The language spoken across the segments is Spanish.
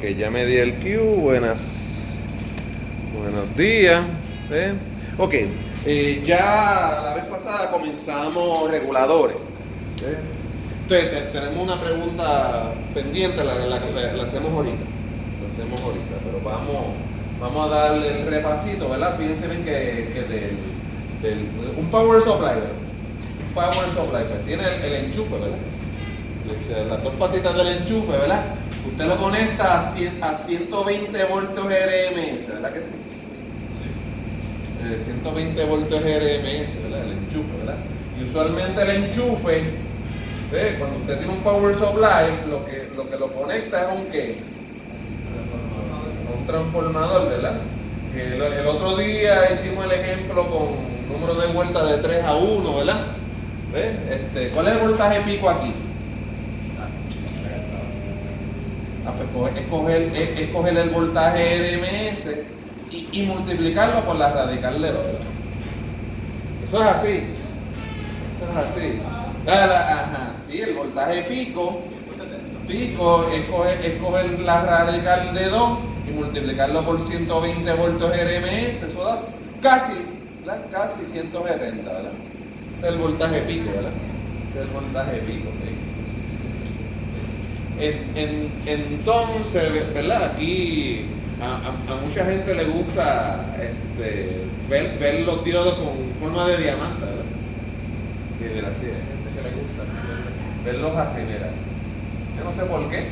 Ok, ya me di el cue. Buenos días. Ok, ya la vez pasada comenzamos reguladores. Entonces, tenemos una pregunta pendiente, la hacemos ahorita. Pero vamos a darle el repasito, ¿verdad? Fíjense bien que un power supply, ¿verdad? Un power supply, pues tiene el enchufe, ¿verdad? Las dos patitas del enchufe, ¿verdad? Usted lo conecta a 120 voltios RMS, ¿verdad que sí? 120 voltios RMS, ¿verdad? El enchufe, ¿verdad? Y usualmente el enchufe, cuando usted tiene un power supply, lo que lo conecta es un ¿qué? Un transformador, ¿verdad? El otro día hicimos el ejemplo con número de vueltas de 3 a 1, ¿verdad? ¿Cuál es el voltaje pico aquí? Pues escoger el voltaje RMS y multiplicarlo por la radical de 2. Eso es así. Ajá, sí, el voltaje pico, escoger la radical de 2 y multiplicarlo por 120 voltios RMS, eso da casi 170, ¿verdad? Ese es el voltaje pico, ¿verdad? Entonces, ¿verdad? Aquí a mucha gente le gusta ver los diodos con forma de diamante, ¿verdad? Que de la hay gente que le gusta verlos así, mira. Yo no sé por qué.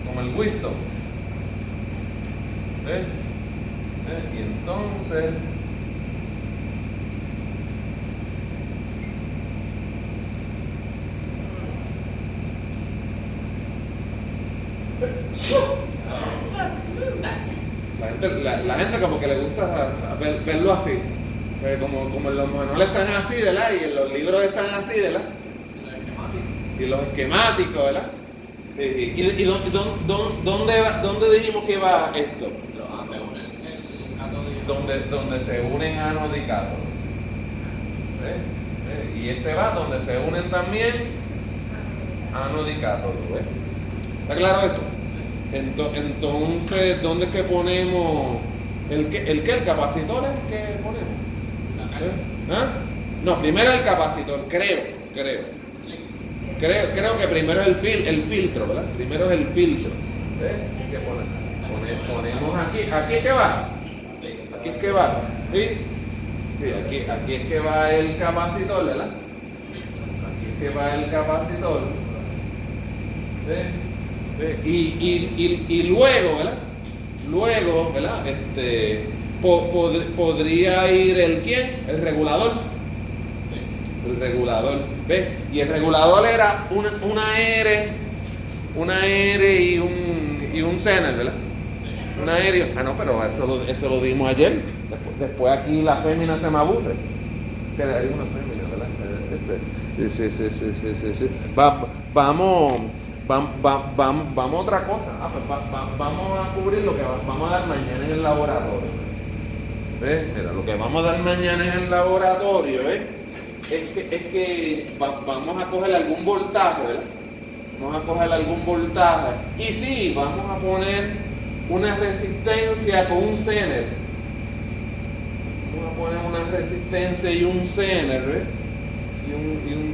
Como el Winston. Y entonces la gente como que le gusta verlo así, como en los manuales están así, ¿verdad? Y en los libros están así, ¿verdad? Y los esquemáticos, ¿verdad? ¿Y dónde dijimos que va esto? Donde se unen ánodo y cátodo. Y va donde se unen también ánodo y cátodo. ¿Está claro eso? Entonces, ¿dónde es que ponemos el capacitor es que ponemos? ¿Ah? No, primero el capacitor, creo que primero es el filtro, ¿verdad? Primero es el filtro. ¿Qué ponemos aquí? ¿Aquí es que va? Aquí es que va, ¿sí? Sí, aquí es que va el capacitor, ¿verdad? Aquí es que va el capacitor. Y luego, ¿verdad? Podría ir el ¿quién? El regulador. Sí. El regulador. ¿Ves? Y el regulador era una R y un Zener, ¿verdad? Sí. Una R. No, pero eso lo vimos ayer. Después aquí la fémina se me aburre. Que hay una fémina, ¿verdad? Sí. Vamos a otra cosa. Vamos a cubrir lo que vamos a dar mañana en el laboratorio. ¿Ves? Mira, lo que vamos a dar mañana en el laboratorio es que vamos a coger algún voltaje, ¿verdad? Y sí, vamos a poner una resistencia con un Zener. Vamos a poner una resistencia y un Zener, ¿ves?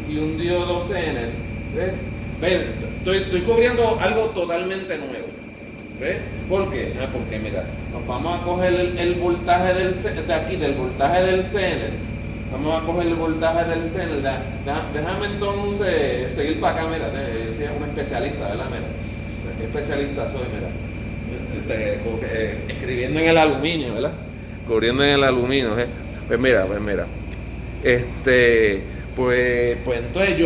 Y un diodo Zener, ¿ves? ¿Ves? Estoy cubriendo algo totalmente nuevo. ¿Ves? ¿Por qué? Porque mira, nos vamos a coger el voltaje del voltaje del Zener. Vamos a coger el voltaje del Zener. Déjame entonces seguir para acá, mira. Yo soy un especialista, ¿verdad? Mira, ¿qué especialista soy? Mira, escribiendo en el aluminio, ¿verdad? Cubriendo en el aluminio, ¿eh? Pues mira. Pues entonces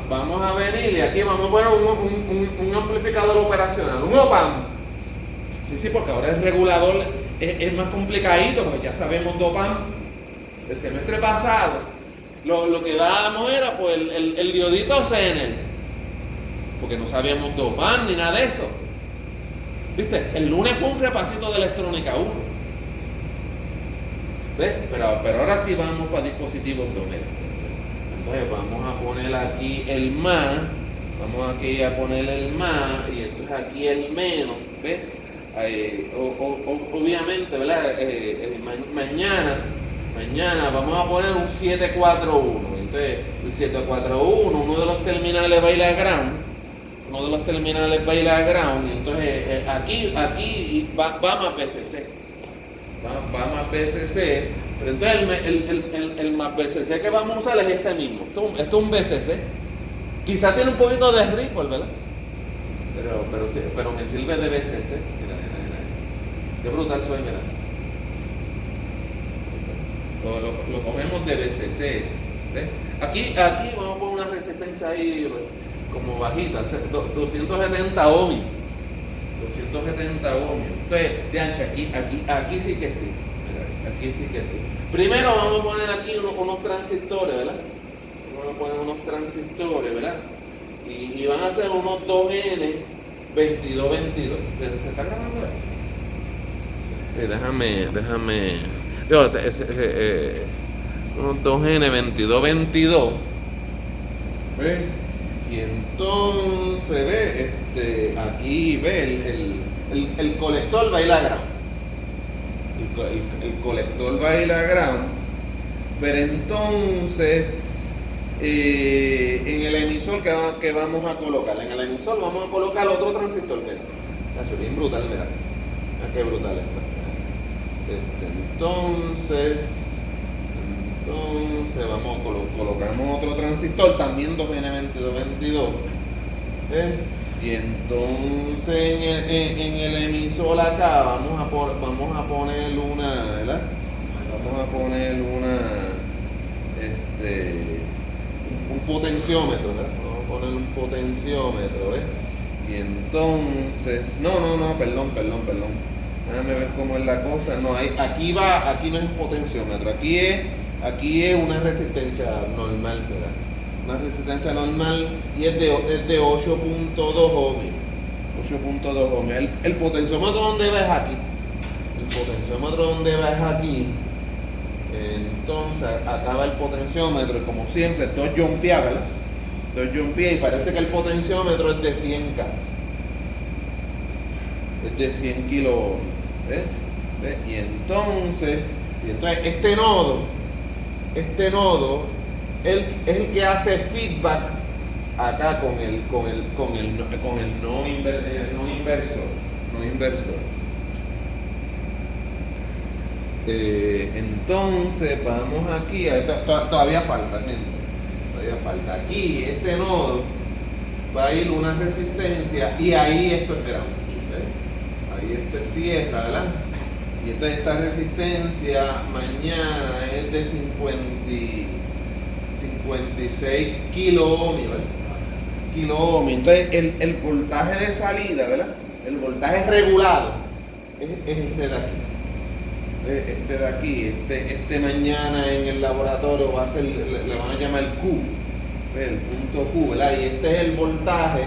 vamos a venir y aquí vamos a poner un amplificador operacional, un OP-AMP. Sí, porque ahora el regulador es más complicadito, porque ya sabemos de OP-AMP. El semestre pasado lo que dábamos era pues el diodito Zener, porque no sabíamos de OP-AMP ni nada de eso. ¿Viste? El lunes fue un repasito de electrónica 1. ¿Ves? Pero ahora sí vamos para dispositivos domésticos. Entonces vamos a poner aquí el más Vamos aquí a poner el más y entonces aquí el menos, ¿ves? Obviamente, ¿verdad? Mañana vamos a poner un 741. Entonces, el 741, uno de los terminales va a ir a ground. Y entonces aquí va más BCC. Va más BCC. Pero entonces el más BCC que vamos a usar es este mismo. Esto es un BCC. Quizás tiene un poquito de ripple, ¿verdad? Pero me sirve de BCC. Mira. Qué brutal soy, mira. Lo cogemos de BCC. ¿Ves? Aquí vamos a poner una resistencia ahí como bajita, 270 ohmios. 270 ohmios. Entonces, de ancha, aquí sí que sí. Mira, aquí sí que sí. Primero vamos a poner aquí unos transistores, ¿verdad? Vamos a poner unos transistores, ¿verdad? Y van a ser unos 2N 2222. ¿Se está grabando esto? Déjame. Unos 2N 2222. ¿Ves? Y entonces ve, aquí ve el colector va a ir a ground. El colector va a ir a ground. Pero entonces en el emisor que vamos a colocar, vamos a colocar otro transistor, mira. Es bien brutal, mira. Qué brutal está. Entonces vamos colocamos otro transistor, también 2N2222. Y entonces en el emisor acá vamos a poner una, ¿verdad? Vamos a poner un potenciómetro, ¿verdad? Vamos a poner un potenciómetro, ¿ves? Y entonces, perdón. Déjame ver cómo es la cosa. No, aquí no es un potenciómetro, aquí es una resistencia normal, ¿verdad? Una resistencia normal y es de 8.2 ohmios. 8.2 ohmios. El potenciómetro donde va es aquí. Entonces acaba el potenciómetro y como siempre 2 jumpeas, ¿verdad? 2 jumpeas y parece que el potenciómetro es de 100K. Es de 100 kilo. ¿Ves? Y entonces este nodo es el que hace feedback acá con el no inversor. Entonces vamos aquí, todavía falta, gente. Aquí este nodo va a ir una resistencia y ahí esto es ground. Ahí esto es tierra, ¿verdad? Y esta resistencia mañana es de 56 kilo ohmios, ¿verdad? Kilo ohmios. Entonces el voltaje de salida, ¿verdad? El voltaje regulado es este de aquí. Este mañana en el laboratorio va a ser, le van a llamar Q, el punto Q, ¿verdad? Y este es el voltaje,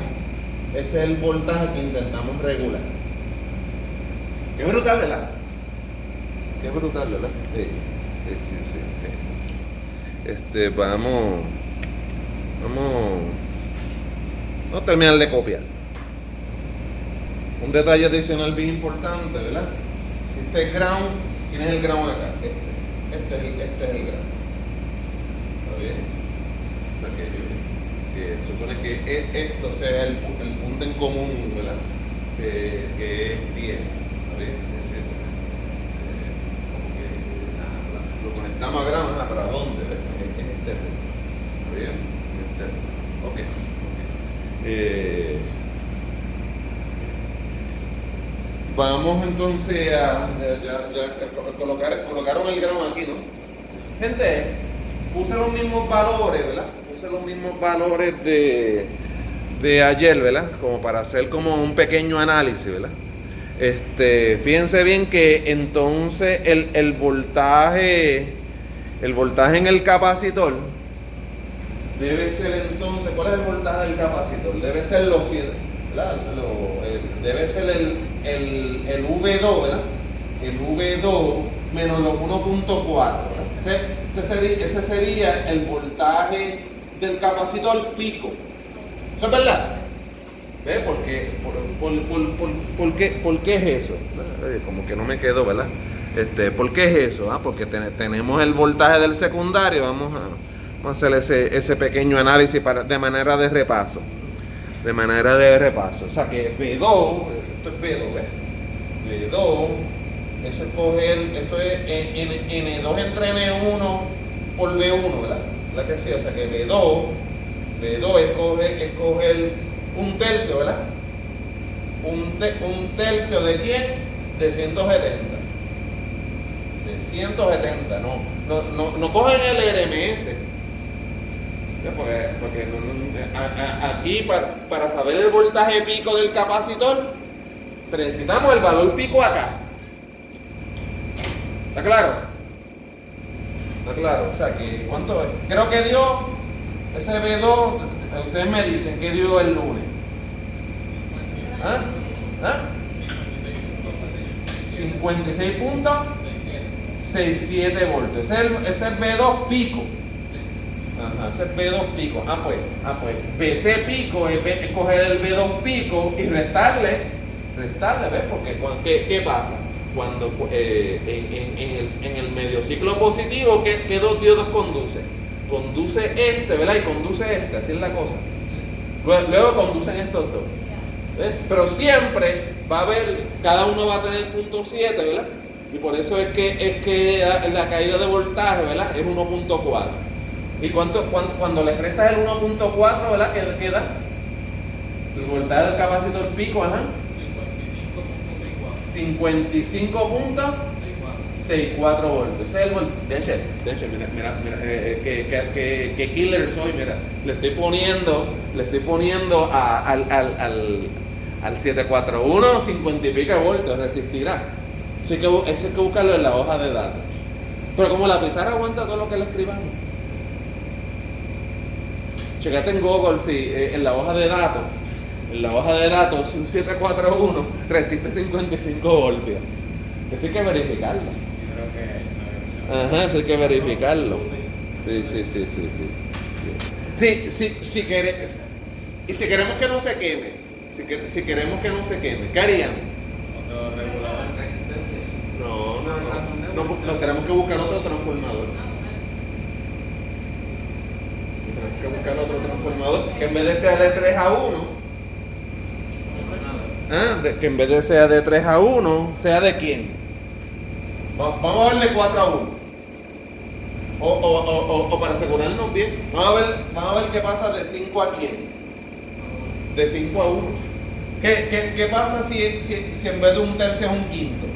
ese es el voltaje que intentamos regular. Qué brutal, ¿verdad? Sí. Vamos a terminar de copiar. Un detalle adicional bien importante, ¿verdad? Si este es ground, ¿quién es el ground acá? Este es el ground. ¿Está bien? Que supone que esto sea el punto en común, ¿verdad? Que es 10. ¿Está bien? Lo conectamos a ground, ¿para dónde? Es este. ¿Está bien? Ok. Vamos entonces a colocaron el grano aquí, ¿no? Gente, puse los mismos valores, ¿verdad? De ayer, ¿verdad? Como para hacer como un pequeño análisis, ¿verdad? Fíjense bien que entonces el voltaje en el capacitor debe ser entonces, ¿cuál es el voltaje del capacitor? Debe ser los 100, ¿verdad? Debe ser el V2, ¿verdad? El V2 menos los 1.4, ¿verdad? Ese sería el voltaje del capacitor pico. O ¿Eso es verdad? ¿Ves? ¿Por qué es eso? Como que no me quedó, ¿verdad? ¿Por qué es eso? Porque tenemos el voltaje del secundario. Vamos a hacer ese pequeño análisis de manera de repaso. O sea que B2, esto es B2, ¿ves? B2, eso es N2 entre N1 por B1, ¿verdad? ¿Verdad que sí? O sea que B2 escoge un tercio, ¿verdad? Un tercio de quién? De 170. De 170, no cogen el RMS. Porque aquí para saber el voltaje pico del capacitor necesitamos el valor pico acá. ¿Está claro? ¿Está claro? O sea que ¿cuánto es? Creo que dio ese B2, ustedes me dicen que dio el lunes. ¿Ah? 56.67 voltios. Ese es B2 pico. Ajá, ese es B2 pico. Pues BC pico es coger el B2 pico y restarle, ¿ves? Porque ¿qué pasa? Cuando en el medio ciclo positivo, ¿qué dos diodos conduce? Conduce ¿verdad? Y conduce así es la cosa. Luego conducen estos dos. ¿Ves? Pero siempre va a haber, cada uno va a tener 0.7, ¿verdad? Y por eso es que la caída de voltaje, ¿verdad? Es 1.4. ¿Y cuando le restas el 1.4, ¿verdad? ¿Qué queda? El voltaje del capacitor pico, ajá. 55.64 voltios. Ese es el voltaje. De hecho, mira, que killer soy, mira. Le estoy poniendo al 741 50 y pico voltios, resistirá. Eso hay que buscarlo en la hoja de datos. Pero como la pizarra aguanta todo lo que le escribamos. Checate en Google si en la hoja de datos, un 741 resiste 55 voltios. Eso hay que verificarlo. Ajá, eso hay que verificarlo. Sí. Si queremos que no se queme, ¿qué harían? Otro regulador de resistencia. No, nos tenemos que buscar otro transformador. Que en vez de ser de 3 a 1, que en vez de sea de 3 a 1, sea de quién. Vamos a verle 4 a 1. O para asegurarnos bien, vamos a ver qué pasa de 5 a quién. De 5 a 1. ¿Qué pasa si en vez de un tercio es un quinto?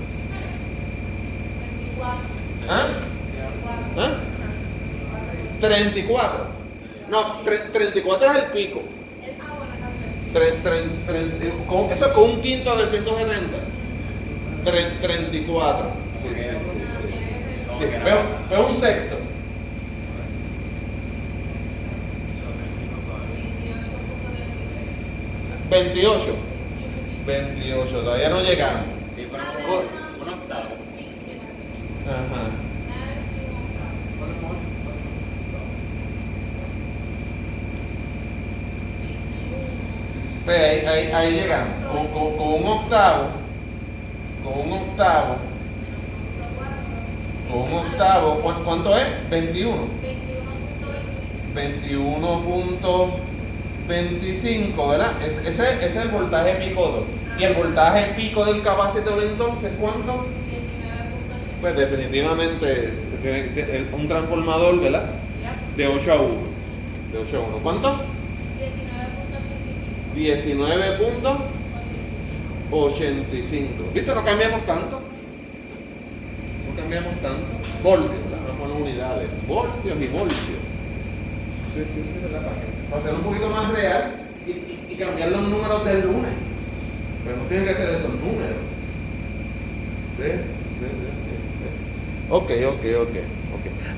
34. No, 34 es el pico. Eso es con un quinto de 170. 34. Sí. Veo un sexto. 28. Todavía no llegamos. Sí, pero un octavo. Ajá. Pues ahí llegamos. Con un octavo. ¿Cuánto es? 21. 21.25, ¿verdad? Ese es el voltaje pico 2. ¿Y el voltaje pico del capacitor entonces cuánto? 19.5. Pues definitivamente un transformador, ¿verdad? De 8 a 1. ¿Cuánto? 19.85. ¿Viste? No cambiamos tanto. Voltios, no son unidades. Voltios y voltios. Sí, ¿verdad? Para ser un poquito más real y cambiar los números del lunes. Pero no tienen que ser esos números. ¿Ves? Ok.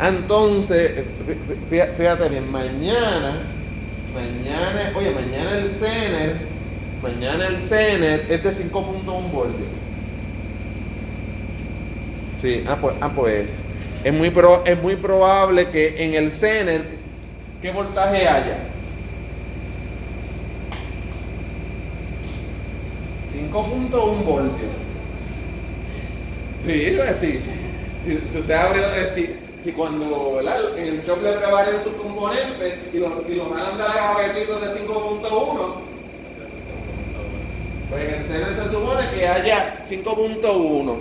Entonces, fíjate bien, mañana el Zener es de 5.1 voltios. Sí, pues es muy probable que en el Zener, ¿qué voltaje haya? 5.1 voltios. Sí, pues sí. Si usted abre, si cuando, ¿verdad?, en el shop le preparan sus componentes y los jalan de la gavetita de 5.1, pues en el Zener se supone que haya 5.1.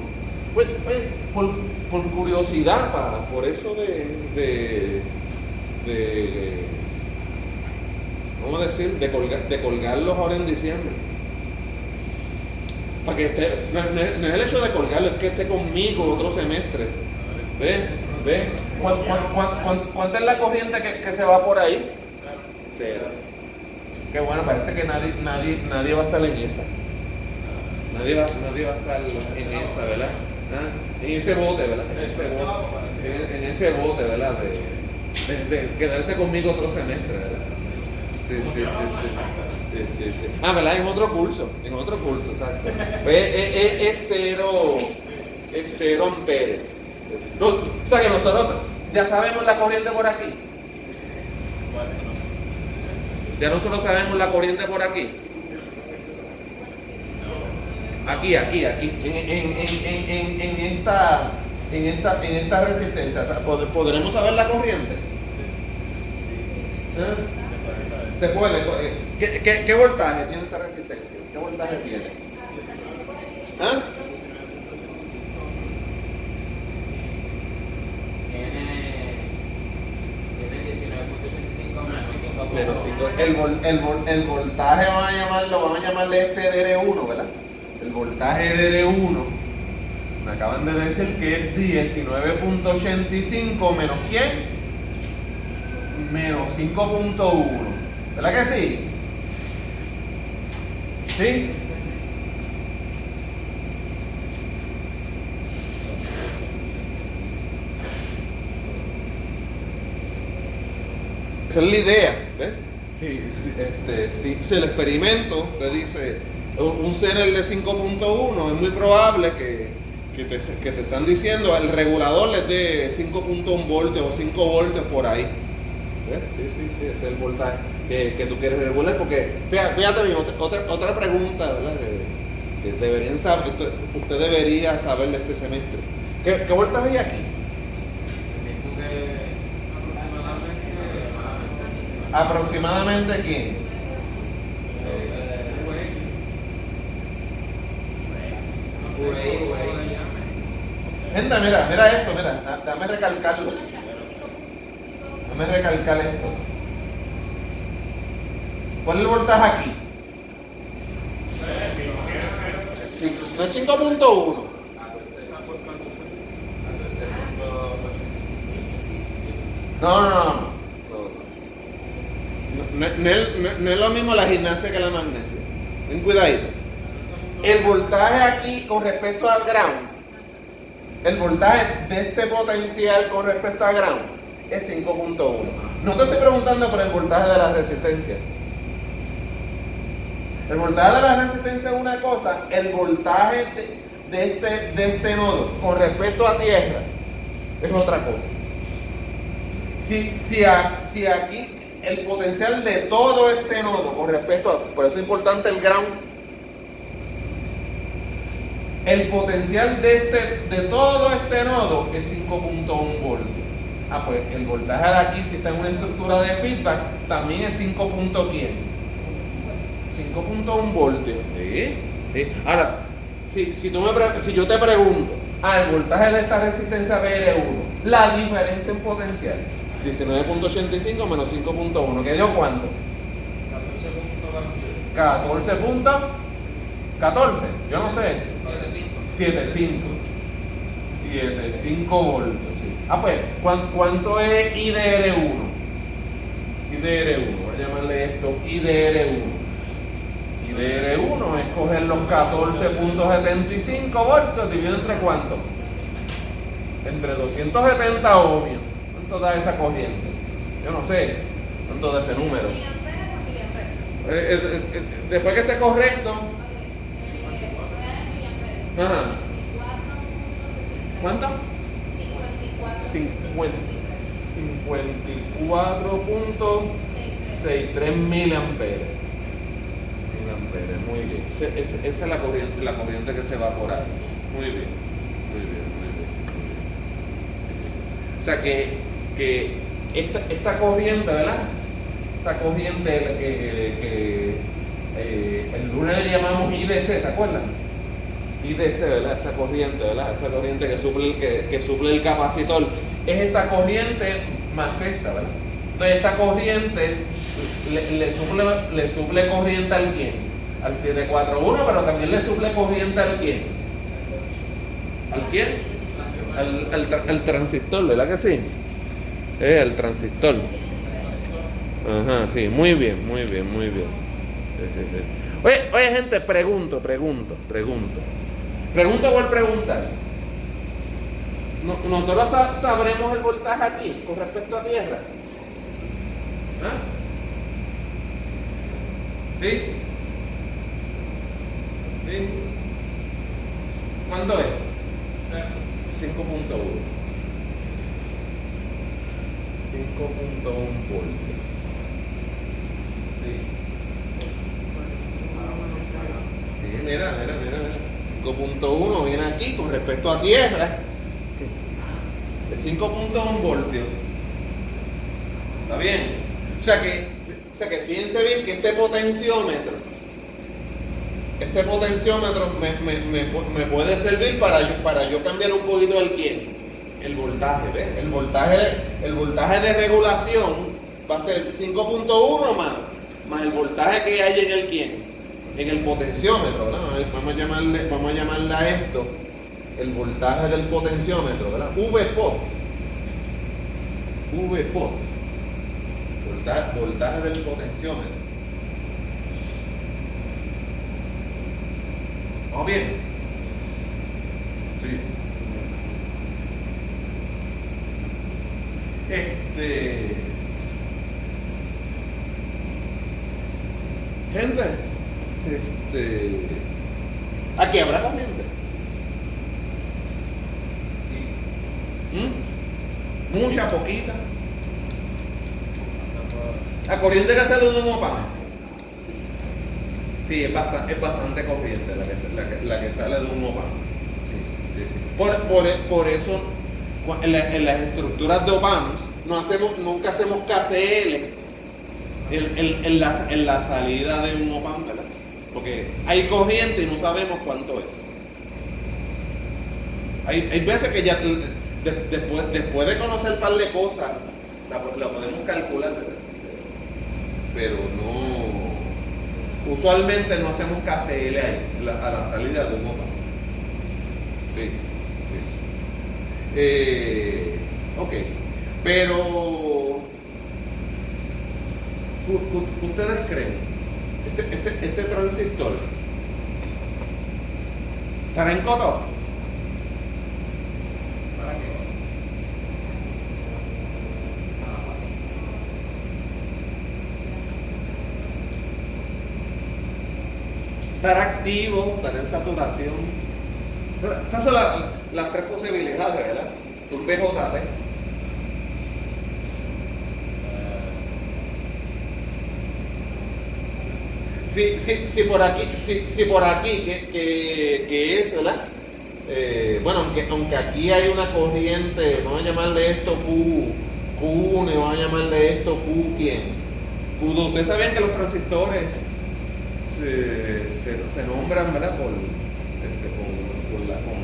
Pues, por curiosidad, por eso ¿cómo decir? De colgarlos ahora en diciembre. Para que esté, no es el hecho de colgarlo, es que esté conmigo otro semestre. ¿Ve? ¿Cuánta es la corriente que se va por ahí? Cero. Qué bueno, parece que nadie va a estar en esa. Nadie va a estar en esa, ¿verdad? ¿Ah? En ese bote, ¿verdad? En ese bote, ¿verdad? De quedarse conmigo otro semestre, ¿verdad? Sí. Ah, ¿verdad? En otro curso, exacto. Es cero amperes. No, o sea que nosotros ya sabemos la corriente por aquí. Ya nosotros sabemos la corriente por aquí. Aquí, en esta resistencia, o sea, ¿podremos saber la corriente? Se puede. ¿Qué voltaje tiene esta resistencia? ¿Qué voltaje tiene? ¿Ah? Pero el voltaje vamos a llamarle este DR1, ¿verdad? El voltaje DR1 me acaban de decir que es 19.85 menos ¿quién? Menos 5.1. ¿Verdad que sí? ¿Sí? Esa es la idea, ¿ves? Si el experimento te dice un Zener de 5.1, es muy probable que te están diciendo el regulador les dé 5.1 voltios o 5 voltios por ahí. ¿Ves? Sí, ese es el voltaje que tú quieres regular, porque fíjate bien, otra pregunta, ¿verdad? Que deberían saber, usted debería saber de este semestre. ¿Qué voltaje hay aquí? ¿Aproximadamente quién? Gente, mira esto, dame recalcarlo. Dame recalcar esto. ¿Cuál es el voltaje aquí? No es 5.1. No. No es lo mismo la gimnasia que la magnesia. Ten cuidadito. El voltaje aquí con respecto al ground, el voltaje de este potencial con respecto al ground es 5.1. No te estoy preguntando por el voltaje de la resistencia. El voltaje de la resistencia es una cosa, el voltaje de este nodo con respecto a tierra es otra cosa. Si aquí el potencial de todo este nodo con respecto a, por eso es importante el ground, el potencial de todo este nodo es 5.1 voltios. Pues el voltaje de aquí, si está en una estructura de feedback, también es 5.1 voltios. ¿Sí? Ahora, si yo te pregunto, el voltaje de esta resistencia BR1, la diferencia en potencial, 19.85 menos 5.1, ¿que dio cuánto? 14. Yo no sé. 7.5 voltios. Sí. Pues, ¿cuánto es IDR1? Voy a llamarle esto IDR1. IDR1 es coger los 14.75 voltios, dividido entre ¿cuánto? Entre 270 ohmios. ¿Cuánto da esa corriente? Yo no sé cuánto da ese número. Después que esté correcto. Ajá. ¿Cuánto? 54.63 miliamperes. amperes, muy bien. Esa es la corriente que se va por ahí. Muy bien, muy bien, muy bien, muy bien. O sea que esta corriente, ¿verdad? Esta corriente que el lunes le llamamos IDC, ¿se acuerdan? IDC, ¿verdad? Esa corriente, ¿verdad? Esa corriente que suple el capacitor. Es esta corriente más esta, ¿verdad? Entonces esta corriente le suple corriente al quién? Al 741, pero también le suple corriente al quién? ¿Al quién? Al transistor, ¿verdad que sí? El transistor. Ajá, sí, muy bien, muy bien, muy bien. Oye, gente, pregunto por preguntar. Nosotros sabremos el voltaje aquí con respecto a tierra. ¿Ah? ¿Sí? ¿Sí? ¿Cuánto es? 5.1. 5.1 voltios. Sí, mira. 5.1 viene aquí con respecto a tierra. De 5.1 voltios. ¿Está bien? O sea que fíjense bien que este potenciómetro me puede servir para yo cambiar un poquito el voltaje, ¿ves? El voltaje de regulación va a ser 5.1 más el voltaje que hay en el ¿quién? En el potenciómetro, ¿no? Vamos a llamarle a esto el voltaje del potenciómetro, ¿verdad? VPOT. Voltaje del potenciómetro. ¿Vamos bien? Sí. Gente, aquí habrá corriente. Sí. Mucha, poquita. La corriente que sale de un op-amp. Sí, es bastante corriente la que sale de un op-amp. Sí. Por eso en las estructuras de op-amps nunca hacemos KCL en la salida de un op-amp, ¿verdad? Porque hay corriente y no sabemos cuánto es. Hay veces que ya después de conocer un par de cosas la podemos calcular, ¿verdad? Pero no, usualmente no hacemos KCL ahí a la salida de un op-amp. Sí. Ok, pero ¿ustedes creen este transistor estará en cutoff? ¿Para qué? Estará activo, estará en saturación. Esas son las tres posibilidades, ¿verdad? Un BJT. Si por aquí que es, ¿verdad? Bueno, aunque aquí hay una corriente, vamos a llamarle esto Q1, vamos a llamarle esto Q ¿quién? Q2. Ustedes sabían que los transistores se nombran, ¿verdad? Con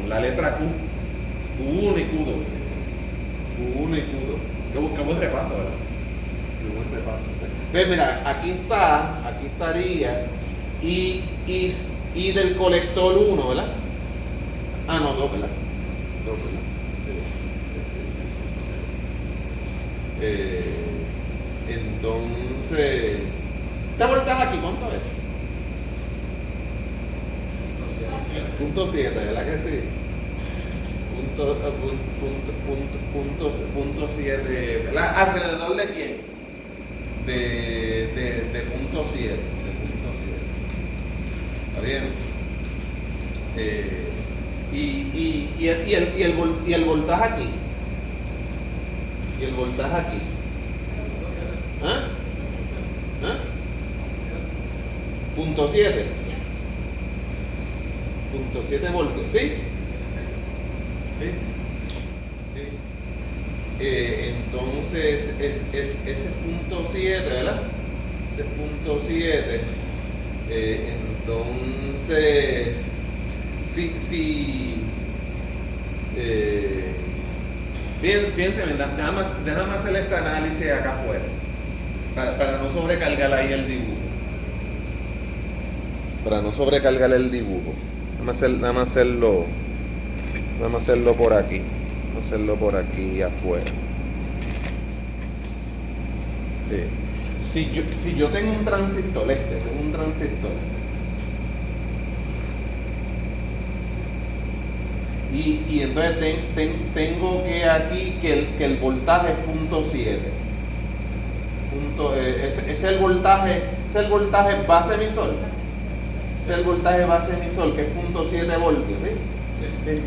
la letra Q. Q1 y Q2. Q1 y Q2. Qué buen repaso, ¿verdad? Qué buen repaso. Pues mira, aquí estaría y del colector 1, ¿verdad? Ah, no, 2, ¿verdad? 2, ¿verdad? Entonces, ¿esta voltaje aquí cuánto es? Punto 7, ¿verdad que sí? Punto 7, ¿verdad? ¿Alrededor de quién? De punto 7. ¿Está bien? Y el voltaje aquí. Y el voltaje aquí. ¿Ah? ¿Ah? punto 7. Punto 7 voltios, ¿sí? ¿Sí? Entonces, ese punto 7, ¿verdad? Ese punto 7. Entonces, fíjense, déjame hacer este análisis acá afuera, para no sobrecargar ahí el dibujo. Para no sobrecargar el dibujo. Déjame hacerlo por aquí. Vamos a hacerlo por aquí afuera. Si yo tengo un transistor, tengo un transistor. Y entonces tengo que aquí que el voltaje es punto 7. Ese es el voltaje base emisor. Ese es el voltaje base emisor, que es punto 7 voltios. ¿Sí?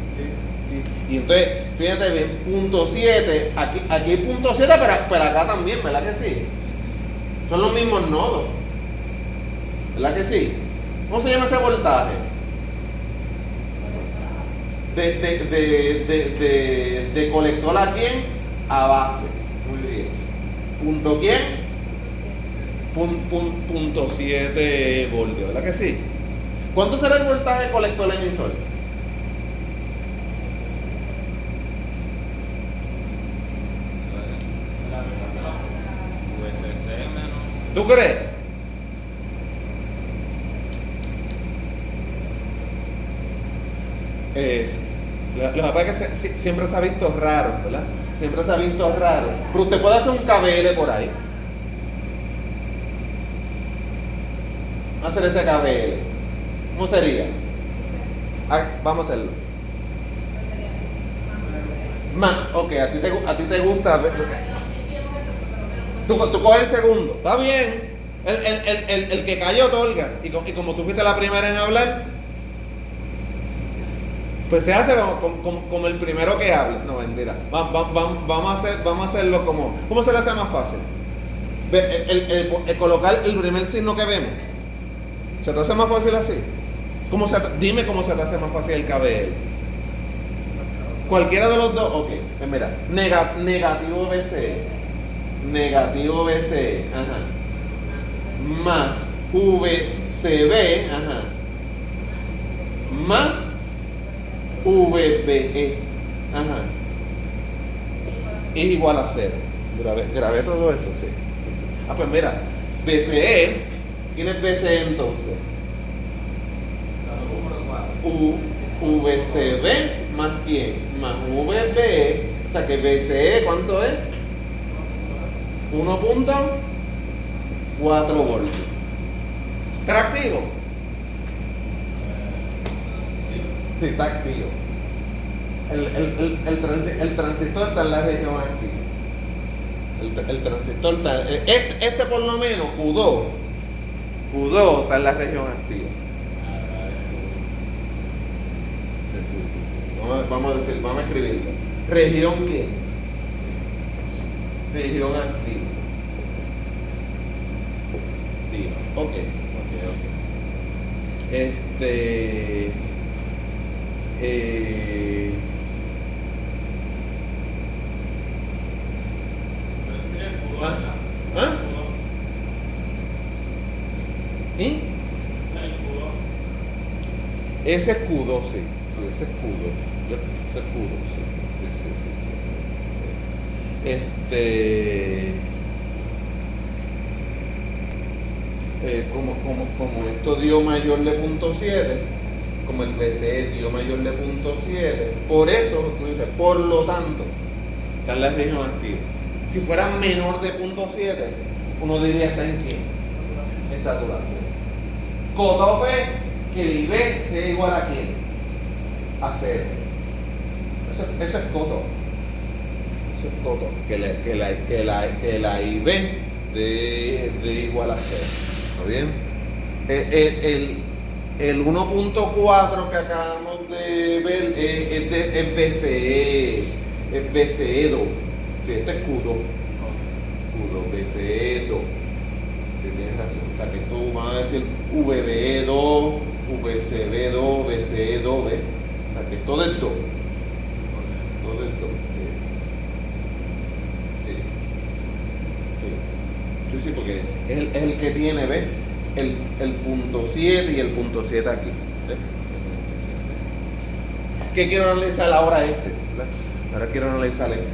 Y entonces, fíjate bien, punto 7, aquí hay punto 7, pero acá también, ¿verdad que sí? Son los mismos nodos, ¿verdad que sí? ¿Cómo se llama ese voltaje? De colector a quién? A base. Muy bien. ¿Punto quién? Punto 7 voltios, ¿verdad que sí? ¿Cuánto será el voltaje colector emisor? ¿Tú crees? Lo que pasa es que siempre se ha visto raro, ¿verdad? Siempre se ha visto raro. Pero usted puede hacer un KBL por ahí. Hacer ese KBL. ¿Cómo sería? Vamos a hacerlo. Ok, a ti te gusta. Tú coges el segundo, está bien. El que cayó otorga. Y como tú fuiste la primera en hablar, pues se hace como el primero que habla. No, mentira. Vamos a hacerlo como. ¿Cómo se le hace más fácil? El colocar el primer signo que vemos. ¿Se te hace más fácil así? Dime cómo se te hace más fácil el KBL. Cualquiera de los dos, ok. Pues mira, negativo BCE. Negativo BCE, ajá, más VCB, ajá, más VBE, ajá, es igual a 0. Grabé todo eso, sí. Pues mira, BCE, ¿quién es BCE entonces? VCB más quién, más VBE, o sea que BCE, ¿cuánto es? 1.4 voltios. ¿Está activo? Sí, está activo. El transistor está en la región activa. El transistor está. Este por lo menos, Q2 está en la región activa. Sí. Vamos a escribirlo. ¿Región qué? Región activa. Ok. ¿Y? Ese es Q2, sí. Ese es Q2. Ese es Q2, sí. Como esto dio mayor de 0.7, como el BCE dio mayor de 0.7, por eso tú dices, por lo tanto, está en la región activa. Si fuera menor de 0.7, uno diría está en qué? En saturación. Cotope, que el IV sea igual a quién? A 0. Eso es cotope. Eso es cotope. Que la IV de igual a 0. ¿Está bien? El 1.4 que acabamos de ver es BCE. Es BCE2. Sí, este es Q2. BCE2. Sí, tienes razón. O sea que esto van a decir VBE2, VCB2, VCE2, ¿ves? O sea que todo es 2. Todo es 2. Sí, porque es el que tiene, ¿ves? El punto 7 y el punto 7 aquí. ¿Ves? ¿Qué quiero analizar ahora este? ¿Verdad? Ahora quiero analizar esto.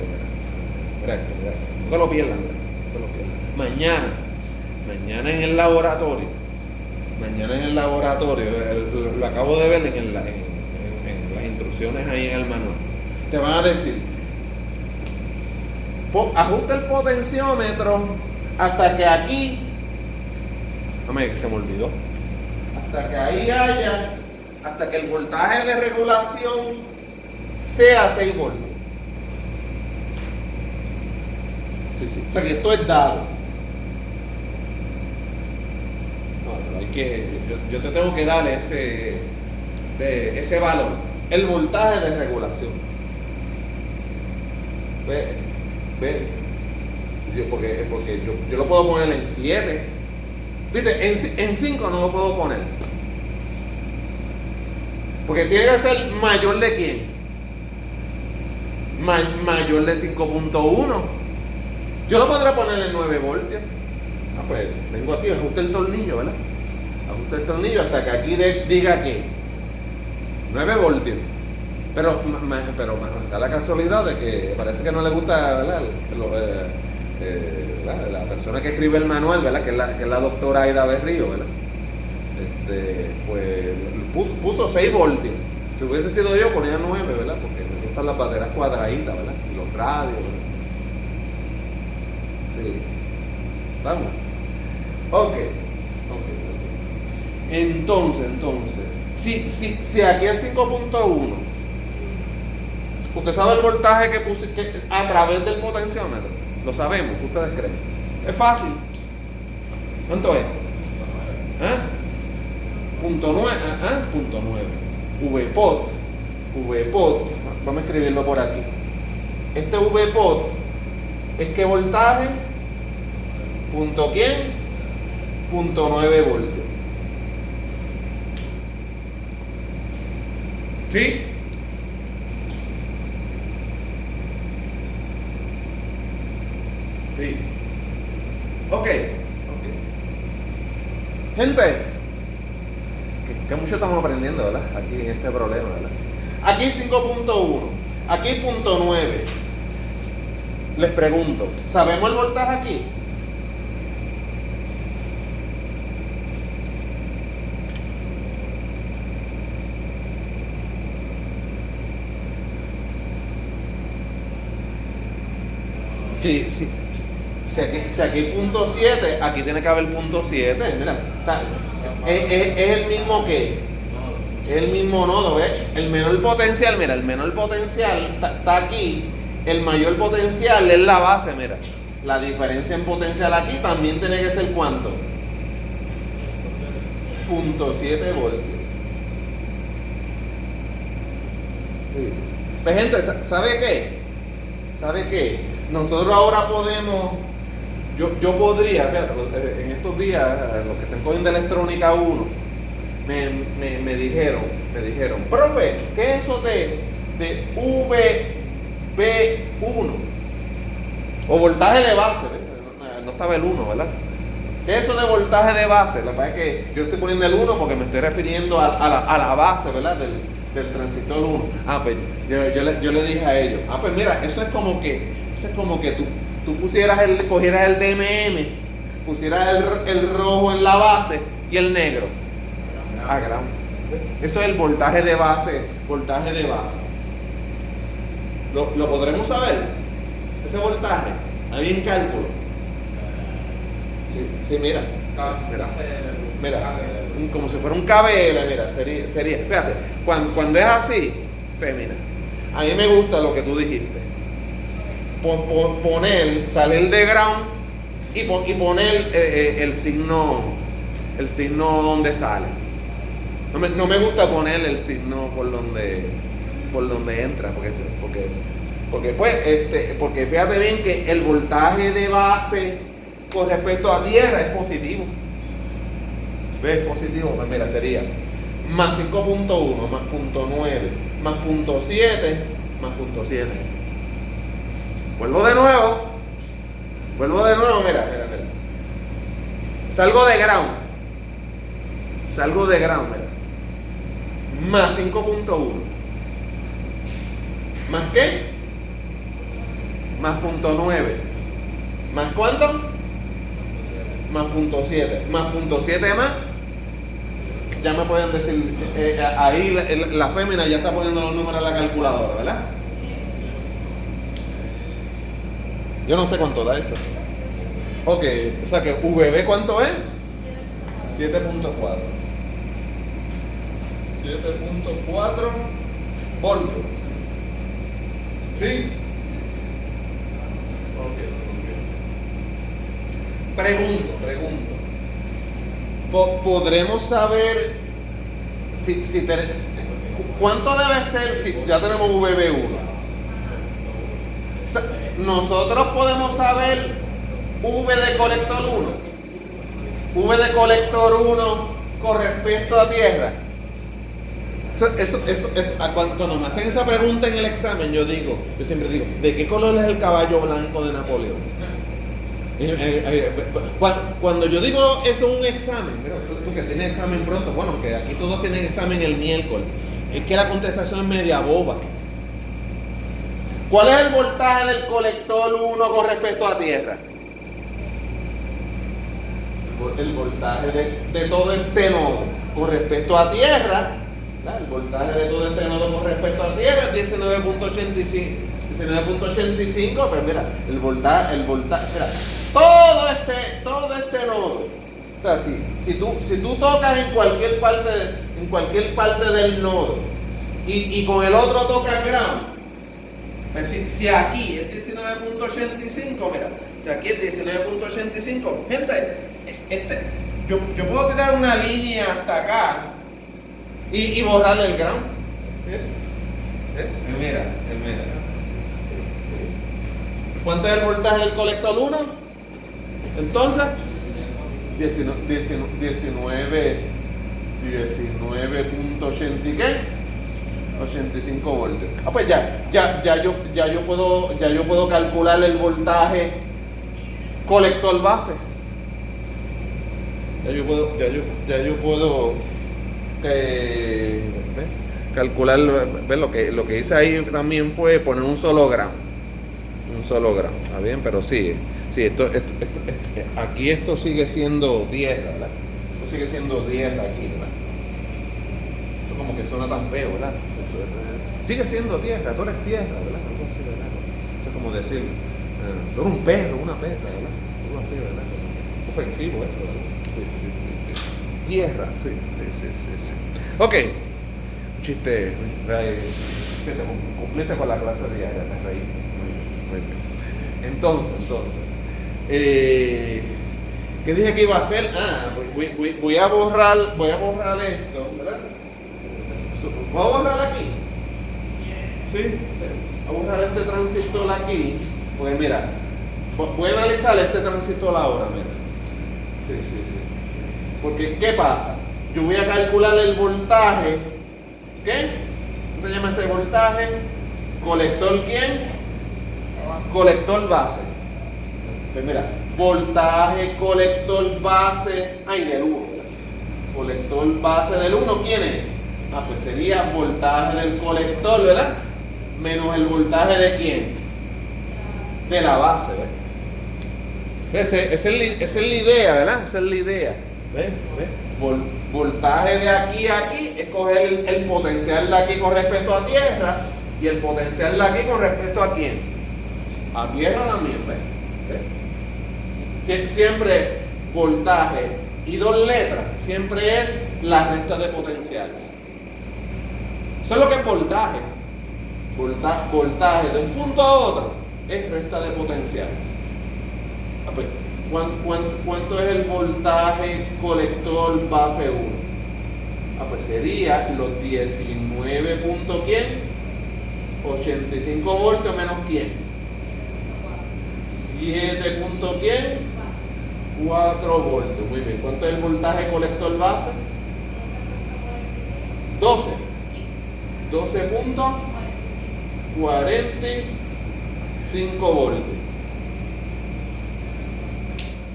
Mira esto, mira. No te lo pierdas, ¿verdad? No te lo pierdas. Mañana en el laboratorio, lo acabo de ver en las instrucciones ahí en el manual. Te van a decir, ajusta el potenciómetro hasta que aquí, que se me olvidó, hasta que ahí hasta que el voltaje de regulación sea 6 voltios. Sí. O sea que esto es dado. No, hay que, yo te tengo que dar ese valor, el voltaje de regulación. Ve. Porque yo lo puedo poner en 7. ¿Viste? En 5 no lo puedo poner. Porque tiene que ser mayor de quién? Mayor de 5.1. Yo lo podré poner en 9 voltios. Pues vengo aquí, ajuste el tornillo, ¿verdad? Ajuste el tornillo hasta que aquí diga que 9 voltios. Pero da la casualidad de que parece que no le gusta, ¿verdad? La persona que escribe el manual, ¿verdad? Que es la doctora Aida Berrío, ¿verdad? Pues puso 6 voltios. Si hubiese sido yo, ponía 9, ¿verdad? Porque me gustan las baterías cuadraditas, ¿verdad? Y los radios, ¿verdad? Sí. Vamos. Ok. Entonces, si aquí es 5.1, usted sabe el voltaje que puse a través del potenciómetro. Lo sabemos, ustedes creen. Es fácil. ¿Cuánto es? Punto 9. Punto 9. VPOT. Vamos a escribirlo por aquí. Este VPOT es que voltaje. Punto quién. Punto 9 voltios. ¿Sí? Sí. Ok. Gente, que mucho estamos aprendiendo, ¿verdad? Aquí en este problema, ¿verdad? Aquí 5.1, aquí punto 9. Les pregunto, ¿sabemos el voltaje aquí? Sí. Si aquí punto 7, aquí tiene que haber punto 7. Mira, es el mismo que. Es el mismo nodo, ¿ves? El menor potencial, mira, el menor potencial está aquí. El mayor potencial es la base, mira. La diferencia en potencial aquí también tiene que ser ¿cuánto? 0.7 voltios. Sí. Pues gente, ¿sabe qué? Nosotros ahora podemos, yo podría, fíjate, en estos días, los que están cogiendo electrónica 1, me dijeron, profe, ¿qué es eso de VB1? O voltaje de base, no estaba el 1, ¿verdad? ¿Qué es eso de voltaje de base? La verdad es que yo estoy poniendo el 1 porque me estoy refiriendo a la base, ¿verdad? Del transistor 1. Pues yo le dije a ellos, pues mira, eso es como que tú cogieras el DMM, pusieras el rojo en la base y el negro. Ground. Eso es el voltaje de base. ¿Lo podremos saber? Ese voltaje, ahí en cálculo. Sí, mira, como si fuera un KBL, mira, sería, fíjate, cuando es así, pues mira, a mí me gusta lo que tú dijiste, salir de ground y poner el signo donde sale. No me gusta poner el signo por donde entra, porque fíjate bien que el voltaje de base con respecto a tierra es positivo. ¿Ves? Positivo. Pues mira, sería más 5.1, más 0.9, más 0.7, más 0.7. Vuelvo de nuevo, mira. Salgo de ground, mira. Más 5.1. ¿Más qué? Más 0.9. ¿Más cuánto? Más 0.7. Más 0.7 más. Ya me pueden decir, ahí la fémina ya está poniendo los números en la calculadora, ¿verdad? Yo no sé cuánto da eso. Ok, o sea que VB ¿cuánto es? 7.4. 7.4 voltios. ¿Sí? Ok. Pregunto. ¿Podremos saber cuánto debe ser si ya tenemos VB1? Nosotros podemos saber V de colector 1. V de colector 1 con respecto a tierra. Eso, cuando me hacen esa pregunta en el examen, yo siempre digo, ¿de qué color es el caballo blanco de Napoleón? Cuando yo digo eso en un examen, mira, tú que tienes examen pronto, bueno, que aquí todos tienen examen el miércoles, es que la contestación es media boba. ¿Cuál es el voltaje del colector 1 con respecto a tierra? El voltaje de todo este nodo con respecto a tierra, ¿verdad? El voltaje de todo este nodo con respecto a tierra es 19.85. 19.85, pero mira, el voltaje, mira, todo este nodo. O sea, si tú tocas en cualquier parte del nodo y con el otro tocas ground, pues si aquí es 19.85, mira, si aquí es 19.85, gente, yo puedo tirar una línea hasta acá y borrarle el ground. Mira. ¿Cuánto es el voltaje del colector 1? Entonces, 19.80 y qué? 85 voltios. Pues ya yo puedo calcular el voltaje colector base. Ya yo puedo calcular. ¿Ves? Lo que hice ahí también fue poner un solo gramo. ¿Está bien? Pero sí, aquí esto sigue siendo tierra, ¿verdad? Esto sigue siendo tierra aquí, ¿verdad? Esto como que suena tan feo, ¿verdad? Sigue siendo tierra, tú eres tierra, ¿verdad? Algo así, ¿verdad? Eso es como decir, tú eres un perro, una perra, ¿verdad? Algo así, ¿verdad? Ofensivo eso, ¿verdad? Sí. Tierra, sí. Ok. Un chiste, cumpliste con la clase diaria, te reí. Muy bien. Entonces, ¿qué dije que iba a hacer? Voy a borrar esto, ¿verdad? ¿Voy a borrar aquí? Sí. Voy a borrar este transistor aquí. Pues mira, voy a analizar este transistor ahora, mira. Sí. Porque, ¿qué pasa? Yo voy a calcular el voltaje. ¿Qué? ¿Cómo se llama ese voltaje? ¿Colector quién? Colector base. Pues mira, voltaje colector base del 1. Colector base del 1, ¿quién es? Pues sería voltaje del colector, ¿verdad? Menos el voltaje de quién? De la base, ¿ves? Esa es la idea, ¿verdad? Esa es la idea. ¿Ves? Voltaje de aquí a aquí es coger el potencial de aquí con respecto a tierra y el potencial de aquí con respecto a quién. A tierra también, ¿ves? Siempre voltaje y dos letras, siempre es la resta de potenciales. Eso es lo que es voltaje. Voltaje de un punto a otro es resta de potenciales. Pues, ¿cuánto es el voltaje colector base 1? Pues sería los 19 punto ¿quién? 85 voltios menos ¿quién? 7 punto ¿quién? 4 voltios. Muy bien. ¿Cuánto es el voltaje colector base? 12. 12.45 voltios.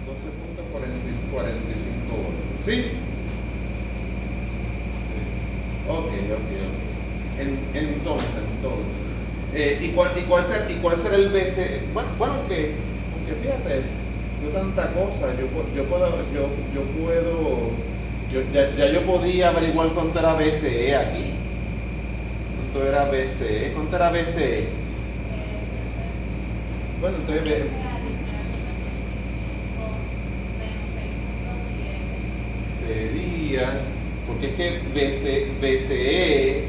12.45 voltios. ¿Sí? Ok. Entonces. ¿Y cuál será el BC? Bueno, aunque fíjate, yo tanta cosa, ya yo podía averiguar cuánto era BCE aquí. ¿Cuánto era BCE? ¿Cuánto era BCE? Bueno, entonces sería, porque es que BCE,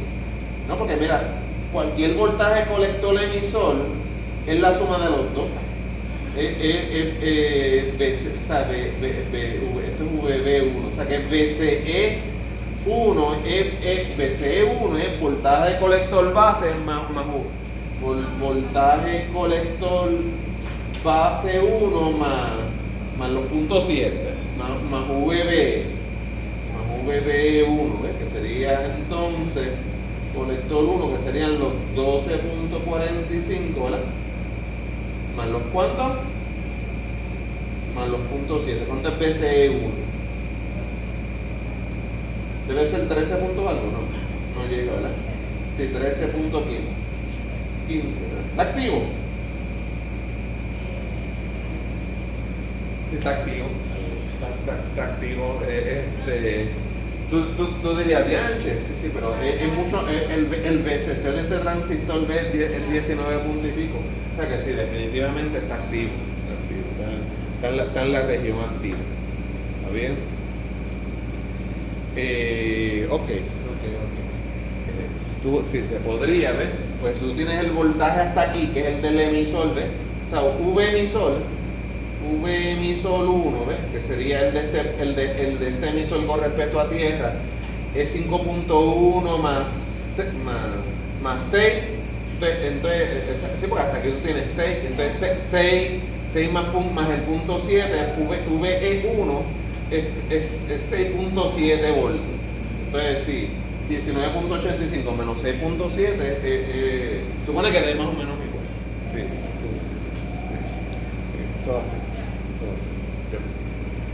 no, porque mira, cualquier voltaje colector emisor es la suma de los dos. Esto es VB1, o sea que BCE1 es voltaje colector base más voltaje colector base 1 más los puntos 7 más VB1, que sería entonces colector 1, que serían los 12.45, ¿verdad? Más los cuantos, más los puntos 7. ¿Cuánto es BCE1? Debe ser 13 puntos algo, ¿no? No llega, ¿verdad? Sí, 13.15. ¿Está activo? Sí, está activo. Está activo. Tú dirías, dianche, sí, pero es mucho. El BCC de este transistor B es 19 puntos y pico. O sea que sí, definitivamente está activo. Está en la región activa. ¿Está bien? Ok. Sí, se podría, ¿ves? Pues si tú tienes el voltaje hasta aquí, que es el del emisor, ¿ves? O sea, V emisor 1, ¿ves? Que sería el de este emisor con respecto a tierra, es 5.1 más 6. Entonces, sí, porque hasta aquí tú tienes 6, entonces 6 más el punto 7, VE1 es 6.7 voltios. Entonces, sí, 19.85 menos 6.7, supone que dé más o menos igual. Sí. Eso así.